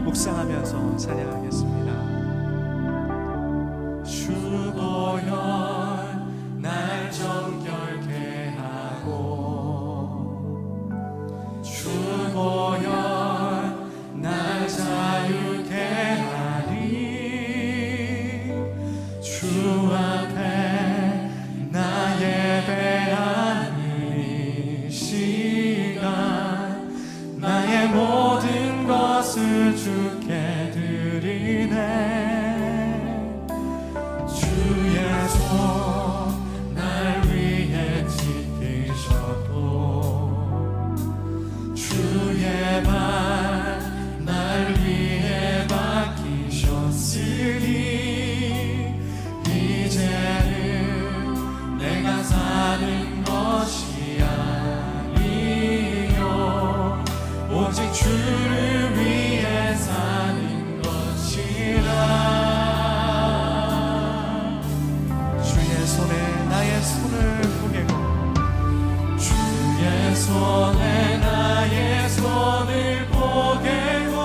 묵상하면서 찬양하겠습니다. 주 보혈 날 정결케 하고 주 보혈 날 자유케 하리 주 앞에 나 예배하는 이 시간 나의 모든 것을 주께 드리네 주의 손 날 위해 지키셨고 주의 발 날 위해 박히셨으니 이제는 내가 사는 것이 아니요 오직 주를 위해 사는 것이라 주의 손에 나의 손을 포개고 주의 손에 나의 손을 포개고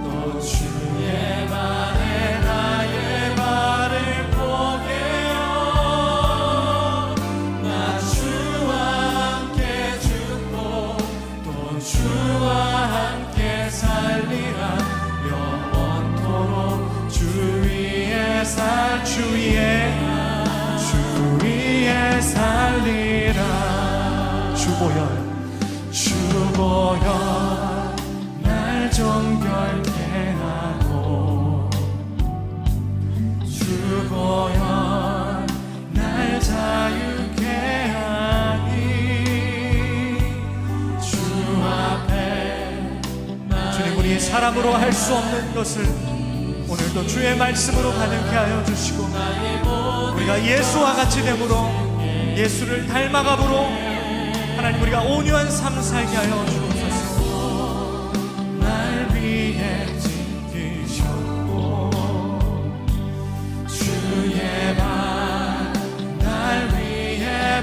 또 주의 발에 나의 발을 포개어 나 주와 함께 죽고 또 주와 함께 살리라 영원토록 주 위에 주 위에 살리라 주보혈 날 정결케 하고 주보혈 날 자유케 하니 주 앞에 주님 우리 사람으로 할 수 없는 것을 오늘도 주의 말씀으로 가능케 하여 주시고 우리가 예수와 같이 됨으로 예수를 닮아감으로 하나님 우리가 온유한 삶 살게 하여 주옵소서 날 위해 지키셨고 주의 발 날 위해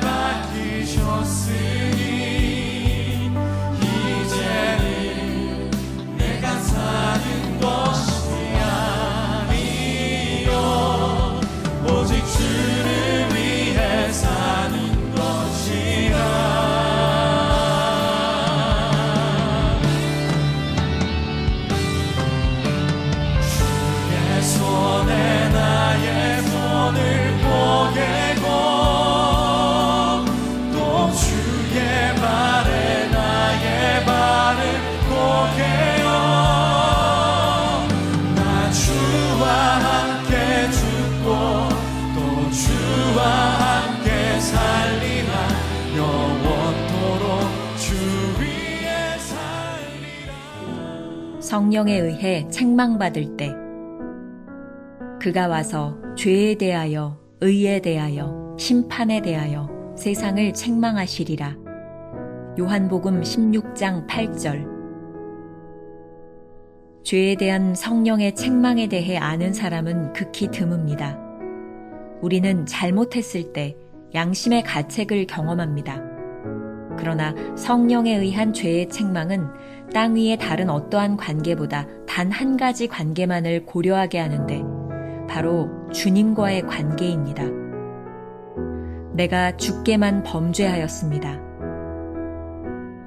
박히셨으니 이제는 내가 사는 것이 아니요 오직 주를 위해 사는 것이라 주의 손에 나의 손을 포개고 또 주의 발에 나의 발을 포개어 나 주와 함께 죽고 또 주와 함께 살리라 영원토록 주 위에 살리라 성령에 의해 책망받을 때 그가 와서 죄에 대하여 의에 대하여 심판에 대하여 세상을 책망하시리라. 요한복음 16장 8절. 죄에 대한 성령의 책망에 대해 아는 사람은 극히 드뭅니다. 우리는 잘못했을 때 양심의 가책을 경험합니다. 그러나 성령에 의한 죄의 책망은 땅 위의 다른 어떠한 관계보다 단 한 가지 관계만을 고려하게 하는데 바로 주님과의 관계입니다. 내가 주께만 범죄하였습니다.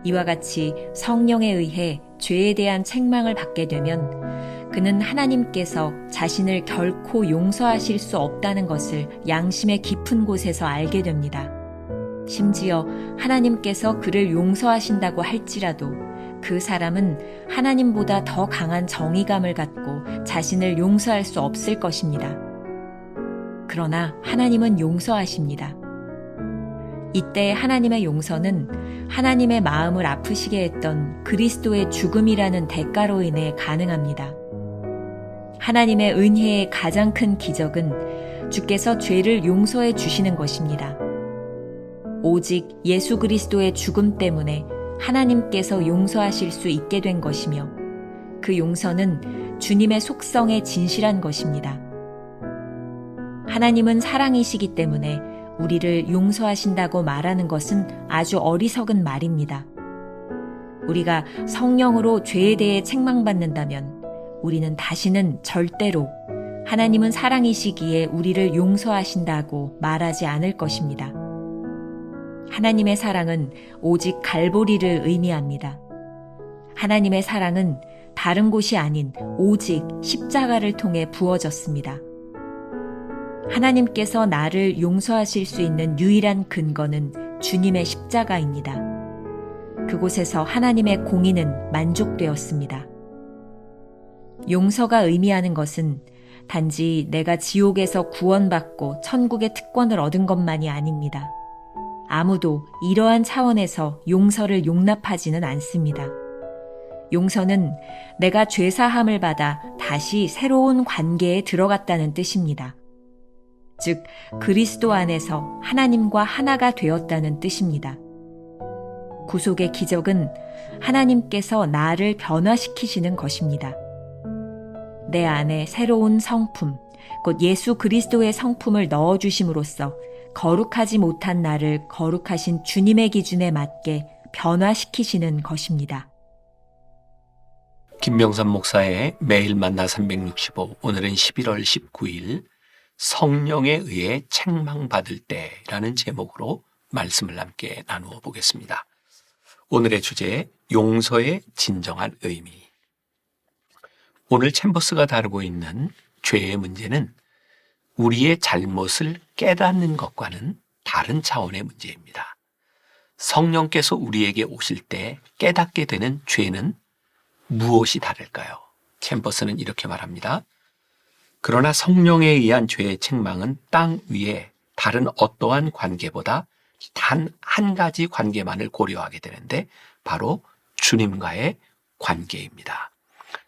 이와 같이 성령에 의해 죄에 대한 책망을 받게 되면 그는 하나님께서 자신을 결코 용서하실 수 없다는 것을 양심의 깊은 곳에서 알게 됩니다. 심지어 하나님께서 그를 용서하신다고 할지라도 그 사람은 하나님보다 더 강한 정의감을 갖고 자신을 용서할 수 없을 것입니다. 그러나 하나님은 용서하십니다. 이때 하나님의 용서는 하나님의 마음을 아프시게 했던 그리스도의 죽음이라는 대가로 인해 가능합니다. 하나님의 은혜의 가장 큰 기적은 주께서 죄를 용서해 주시는 것입니다. 오직 예수 그리스도의 죽음 때문에 하나님께서 용서하실 수 있게 된 것이며 그 용서는 주님의 속성에 진실한 것입니다. 하나님은 사랑이시기 때문에 우리를 용서하신다고 말하는 것은 아주 어리석은 말입니다. 우리가 성령으로 죄에 대해 책망받는다면 우리는 다시는 절대로 하나님은 사랑이시기에 우리를 용서하신다고 말하지 않을 것입니다. 하나님의 사랑은 오직 갈보리를 의미합니다. 하나님의 사랑은 다른 곳이 아닌 오직 십자가를 통해 부어졌습니다. 하나님께서 나를 용서하실 수 있는 유일한 근거는 주님의 십자가입니다. 그곳에서 하나님의 공의는 만족되었습니다. 용서가 의미하는 것은 단지 내가 지옥에서 구원받고 천국의 특권을 얻은 것만이 아닙니다. 아무도 이러한 차원에서 용서를 용납하지는 않습니다. 용서는 내가 죄사함을 받아 다시 새로운 관계에 들어갔다는 뜻입니다. 즉, 그리스도 안에서 하나님과 하나가 되었다는 뜻입니다. 구속의 기적은 하나님께서 나를 변화시키시는 것입니다. 내 안에 새로운 성품, 곧 예수 그리스도의 성품을 넣어주심으로써 거룩하지 못한 나를 거룩하신 주님의 기준에 맞게 변화시키시는 것입니다. 김명삼 목사의 매일 만나 365, 오늘은 11월 19일 성령에 의해 책망받을 때라는 제목으로 말씀을 함께 나누어 보겠습니다. 오늘의 주제, 용서의 진정한 의미. 오늘 챔버스가 다루고 있는 죄의 문제는 우리의 잘못을 깨닫는 것과는 다른 차원의 문제입니다. 성령께서 우리에게 오실 때 깨닫게 되는 죄는 무엇이 다를까요? 챔버스는 이렇게 말합니다. 그러나 성령에 의한 죄의 책망은 땅 위에 다른 어떠한 관계보다 단 한 가지 관계만을 고려하게 되는데 바로 주님과의 관계입니다.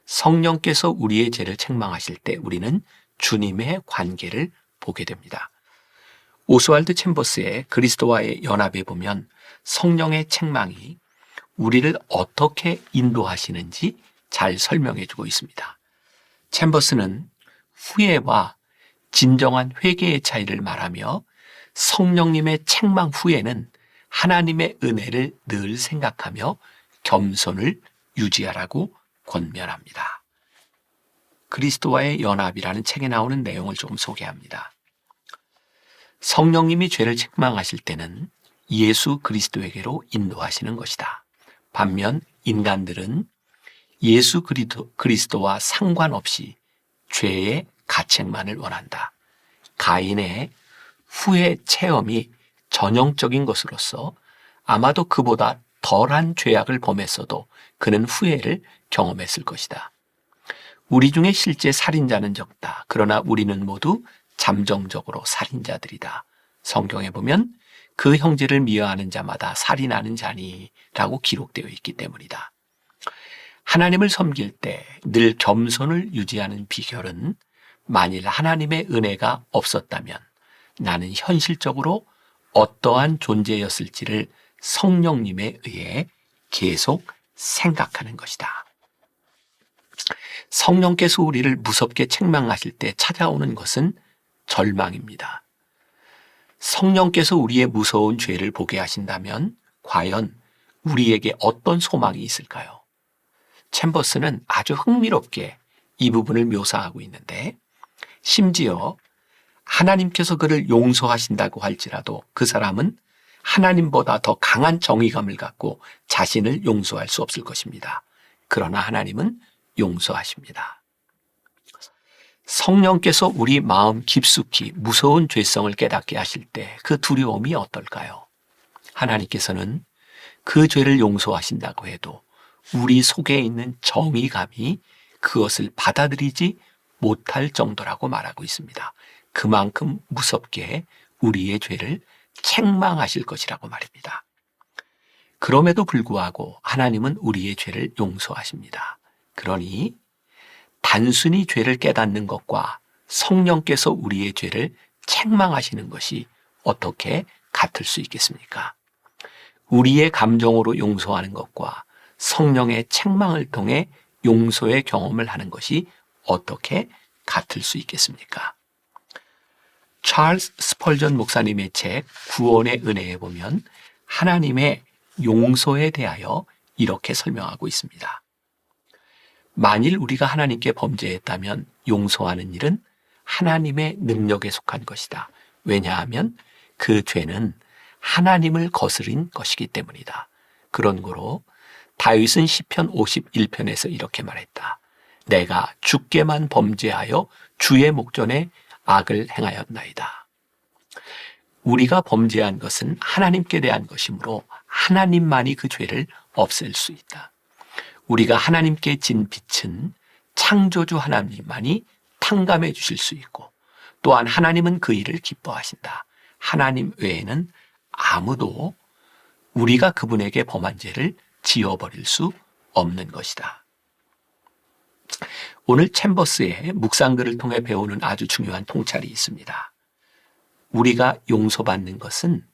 성령께서 우리의 죄를 책망하실 때 우리는 주님의 관계를 보게 됩니다. 오스왈드 챔버스의 그리스도와의 연합에 보면 성령의 책망이 우리를 어떻게 인도하시는지 잘 설명해 주고 있습니다. 챔버스는 후회와 진정한 회개의 차이를 말하며 성령님의 책망 후에는 하나님의 은혜를 늘 생각하며 겸손을 유지하라고 권면합니다. 그리스도와의 연합이라는 책에 나오는 내용을 조금 소개합니다. 성령님이 죄를 책망하실 때는 예수 그리스도에게로 인도하시는 것이다. 반면 인간들은 예수 그리스도와 상관없이 죄의 가책만을 원한다. 가인의 후회 체험이 전형적인 것으로서 아마도 그보다 덜한 죄악을 범했어도 그는 후회를 경험했을 것이다. 우리 중에 실제 살인자는 적다. 그러나 우리는 모두 잠정적으로 살인자들이다. 성경에 보면 그 형제를 미워하는 자마다 살인하는 자니 라고 기록되어 있기 때문이다. 하나님을 섬길 때 늘 겸손을 유지하는 비결은 만일 하나님의 은혜가 없었다면 나는 현실적으로 어떠한 존재였을지를 성령님에 의해 계속 생각하는 것이다. 성령께서 우리를 무섭게 책망하실 때 찾아오는 것은 절망입니다. 성령께서 우리의 무서운 죄를 보게 하신다면 과연 우리에게 어떤 소망이 있을까요? 챔버스는 아주 흥미롭게 이 부분을 묘사하고 있는데 심지어 하나님께서 그를 용서하신다고 할지라도 그 사람은 하나님보다 더 강한 정의감을 갖고 자신을 용서할 수 없을 것입니다. 그러나 하나님은 용서하십니다. 성령께서 우리 마음 깊숙이 무서운 죄성을 깨닫게 하실 때 그 두려움이 어떨까요? 하나님께서는 그 죄를 용서하신다고 해도 우리 속에 있는 정의감이 그것을 받아들이지 못할 정도라고 말하고 있습니다. 그만큼 무섭게 우리의 죄를 책망하실 것이라고 말입니다. 그럼에도 불구하고 하나님은 우리의 죄를 용서하십니다. 그러니 단순히 죄를 깨닫는 것과 성령께서 우리의 죄를 책망하시는 것이 어떻게 같을 수 있겠습니까? 우리의 감정으로 용서하는 것과 성령의 책망을 통해 용서의 경험을 하는 것이 어떻게 같을 수 있겠습니까? 찰스 스펄전 목사님의 책 구원의 은혜에 보면 하나님의 용서에 대하여 이렇게 설명하고 있습니다. 만일 우리가 하나님께 범죄했다면 용서하는 일은 하나님의 능력에 속한 것이다. 왜냐하면 그 죄는 하나님을 거스린 것이기 때문이다. 그런 거로 다윗은 시편 51편에서 이렇게 말했다. 내가 주께만 범죄하여 주의 목전에 악을 행하였나이다. 우리가 범죄한 것은 하나님께 대한 것이므로 하나님만이 그 죄를 없앨 수 있다. 우리가 하나님께 진 빛은 창조주 하나님만이 탕감해 주실 수 있고, 또한 하나님은 그 일을 기뻐하신다. 하나님 외에는 아무도 우리가 그분에게 범한 죄를 지워버릴 수 없는 것이다. 오늘 챔버스의 묵상글을 통해 배우는 아주 중요한 통찰이 있습니다. 우리가 용서받는 것은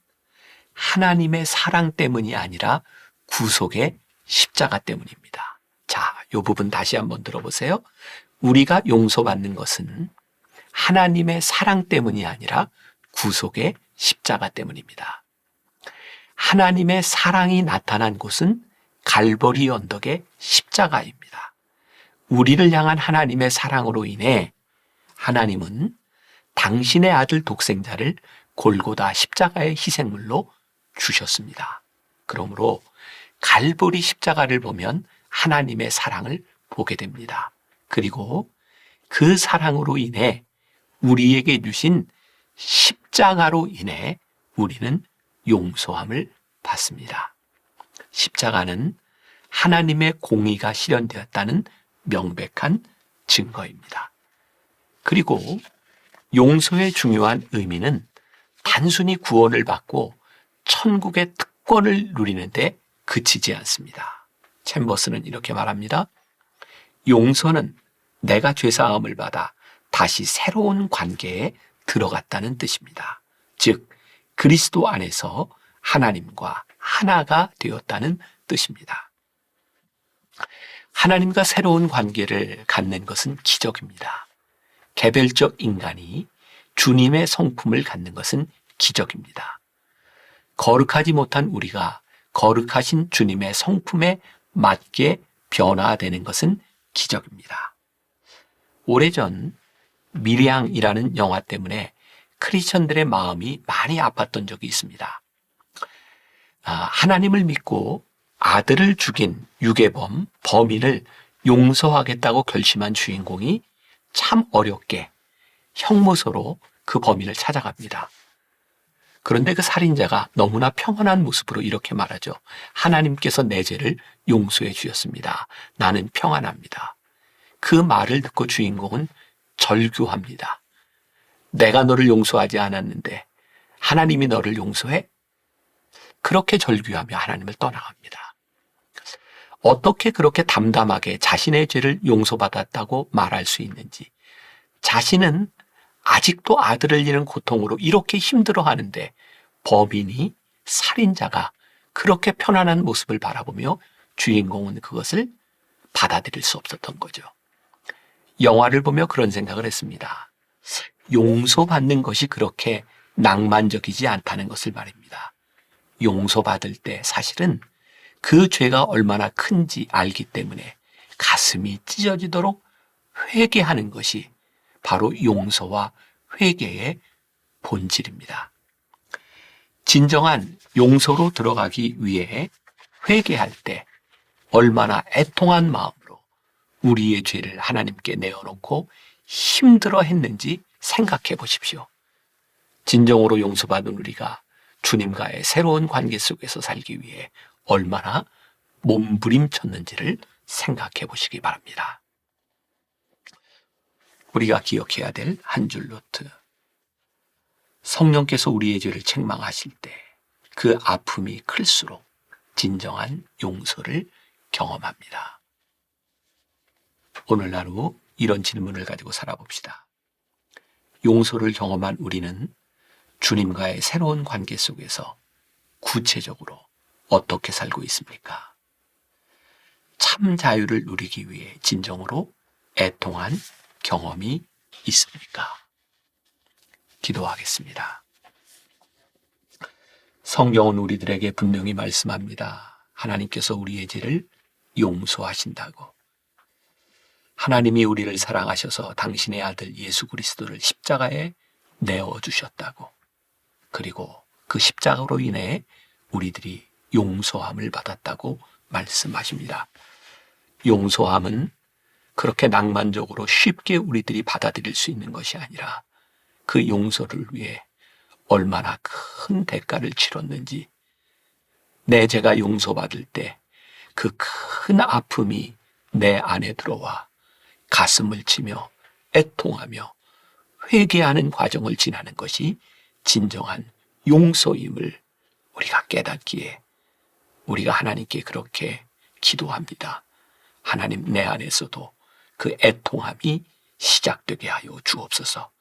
하나님의 사랑 때문이 아니라 구속의 십자가 때문입니다. 자, 이 부분 다시 한번 들어보세요. 우리가 용서받는 것은 하나님의 사랑 때문이 아니라 구속의 십자가 때문입니다. 하나님의 사랑이 나타난 곳은 갈보리 언덕의 십자가입니다. 우리를 향한 하나님의 사랑으로 인해 하나님은 당신의 아들 독생자를 골고다 십자가의 희생물로 주셨습니다. 그러므로 갈보리 십자가를 보면 하나님의 사랑을 보게 됩니다. 그리고 그 사랑으로 인해 우리에게 주신 십자가로 인해 우리는 용서함을 받습니다. 십자가는 하나님의 공의가 실현되었다는 명백한 증거입니다. 그리고 용서의 중요한 의미는 단순히 구원을 받고 천국의 특권을 누리는데 그치지 않습니다. 챔버스는 이렇게 말합니다. 용서는 내가 죄사함을 받아 다시 새로운 관계에 들어갔다는 뜻입니다. 즉 그리스도 안에서 하나님과 하나가 되었다는 뜻입니다. 하나님과 새로운 관계를 갖는 것은 기적입니다. 개별적 인간이 주님의 성품을 갖는 것은 기적입니다. 거룩하지 못한 우리가 거룩하신 주님의 성품에 맞게 변화되는 것은 기적입니다. 오래전 미량이라는 영화 때문에 크리스천들의 마음이 많이 아팠던 적이 있습니다. 하나님을 믿고 아들을 죽인 유괴범, 범인을 용서하겠다고 결심한 주인공이 참 어렵게 형무소로 그 범인을 찾아갑니다. 그런데 그 살인자가 너무나 평온한 모습으로 이렇게 말하죠. 하나님께서 내 죄를 용서해 주셨습니다. 나는 평안합니다. 그 말을 듣고 주인공은 절규합니다. 내가 너를 용서하지 않았는데 하나님이 너를 용서해? 그렇게 절규하며 하나님을 떠나갑니다. 어떻게 그렇게 담담하게 자신의 죄를 용서받았다고 말할 수 있는지, 자신은 아직도 아들을 잃은 고통으로 이렇게 힘들어하는데 범인이, 살인자가 그렇게 편안한 모습을 바라보며 주인공은 그것을 받아들일 수 없었던 거죠. 영화를 보며 그런 생각을 했습니다. 용서받는 것이 그렇게 낭만적이지 않다는 것을 말입니다. 용서받을 때 사실은 그 죄가 얼마나 큰지 알기 때문에 가슴이 찢어지도록 회개하는 것이 바로 용서와 회개의 본질입니다. 진정한 용서로 들어가기 위해 회개할 때 얼마나 애통한 마음으로 우리의 죄를 하나님께 내어놓고 힘들어 했는지 생각해 보십시오. 진정으로 용서받은 우리가 주님과의 새로운 관계 속에서 살기 위해 얼마나 몸부림쳤는지를 생각해 보시기 바랍니다. 우리가 기억해야 될 한 줄 노트. 성령께서 우리의 죄를 책망하실 때 그 아픔이 클수록 진정한 용서를 경험합니다. 오늘 하루 이런 질문을 가지고 살아봅시다. 용서를 경험한 우리는 주님과의 새로운 관계 속에서 구체적으로 어떻게 살고 있습니까? 참 자유를 누리기 위해 진정으로 애통한 경험이 있습니까? 기도하겠습니다. 성경은 우리들에게 분명히 말씀합니다. 하나님께서 우리의 죄를 용서하신다고. 하나님이 우리를 사랑하셔서 당신의 아들 예수 그리스도를 십자가에 내어주셨다고. 그리고 그 십자가로 인해 우리들이 용서함을 받았다고 말씀하십니다. 용서함은 그렇게 낭만적으로 쉽게 우리들이 받아들일 수 있는 것이 아니라 그 용서를 위해 얼마나 큰 대가를 치렀는지, 내 죄가 용서받을 때 그 큰 아픔이 내 안에 들어와 가슴을 치며 애통하며 회개하는 과정을 지나는 것이 진정한 용서임을 우리가 깨닫기에 우리가 하나님께 그렇게 기도합니다. 하나님, 내 안에서도 그 애통함이 시작되게 하여 주옵소서.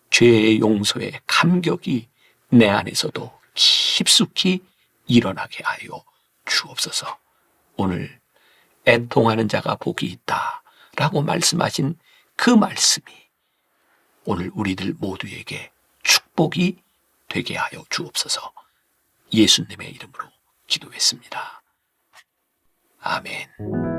죄의 용서의 감격이 내 안에서도 깊숙이 일어나게 하여 주옵소서. 오늘 애통하는 자가 복이 있다 라고 말씀하신 그 말씀이 오늘 우리들 모두에게 축복이 되게 하여 주옵소서. 예수님의 이름으로 기도했습니다. 아멘.